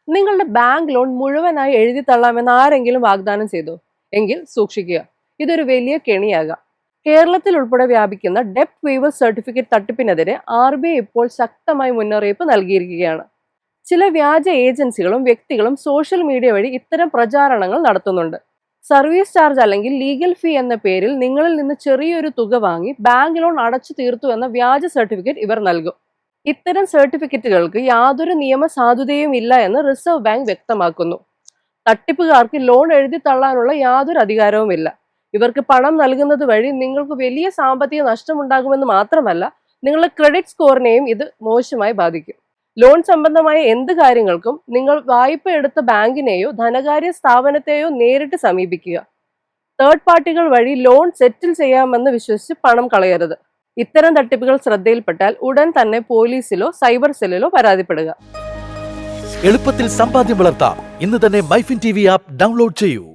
നിങ്ങളുടെ bank loan മുഴുവനായി എഴുതി തള്ളാമെന്ന് ആരെങ്കിലും വാഗ്ദാനം ചെയ്തോ? എങ്കിൽ സൂക്ഷിക്കുക, ഇതൊരു വലിയ കെണിയാകാം. കേരളത്തിൽ ഉൾപ്പെടെ വ്യാപിക്കുന്ന ഡെപ്റ്റ് വെയ്വർ സർട്ടിഫിക്കറ്റ് തട്ടിപ്പിനെതിരെ RBI ഇപ്പോൾ ശക്തമായി മുന്നറിയിപ്പ് നൽകിയിരിക്കുകയാണ്. ചില വ്യാജ ഏജൻസികളും വ്യക്തികളും സോഷ്യൽ മീഡിയ വഴി ഇത്തരം പ്രചാരണങ്ങൾ നടത്തുന്നുണ്ട്. സർവീസ് ചാർജ് അല്ലെങ്കിൽ ലീഗൽ ഫീ എന്ന പേരിൽ നിങ്ങളിൽ നിന്ന് ചെറിയൊരു തുക വാങ്ങി ബാങ്ക് ലോൺ അടച്ചു തീർത്തു എന്ന വ്യാജ സർട്ടിഫിക്കറ്റ് ഇവർ നൽകും. ഇത്തരം സർട്ടിഫിക്കറ്റുകൾക്ക് യാതൊരു നിയമ സാധുതയും ഇല്ല എന്ന് റിസർവ് ബാങ്ക് വ്യക്തമാക്കുന്നു. തട്ടിപ്പുകാർക്ക് ലോൺ എഴുതി തള്ളാനുള്ള യാതൊരു അധികാരവുമില്ല. ഇവർക്ക് പണം നൽകുന്നത് വഴി നിങ്ങൾക്ക് വലിയ സാമ്പത്തിക നഷ്ടമുണ്ടാകുമെന്ന് മാത്രമല്ല, നിങ്ങളുടെ ക്രെഡിറ്റ് സ്കോറിനെയും ഇത് മോശമായി ബാധിക്കും. ലോൺ സംബന്ധമായ എന്ത് കാര്യങ്ങൾക്കും നിങ്ങൾ വായ്പ എടുത്ത ബാങ്കിനെയോ ധനകാര്യ സ്ഥാപനത്തെയോ നേരിട്ട് സമീപിക്കുക. തേർഡ് പാർട്ടികൾ വഴി ലോൺ സെറ്റിൽ ചെയ്യാമെന്ന് വിശ്വസിച്ച് പണം കളയരുത്. ഇത്തരം തട്ടിപ്പുകൾ ശ്രദ്ധയിൽപ്പെട്ടാൽ ഉടൻ തന്നെ പോലീസിലോ സൈബർ സെല്ലിലോ പരാതിപ്പെടുക. എളുപ്പത്തിൽ സമ്പാദ്യം വളർത്താം. ഇന്ന് തന്നെ മൈഫിൻ TV ആപ്പ് ഡൗൺലോഡ് ചെയ്യൂ.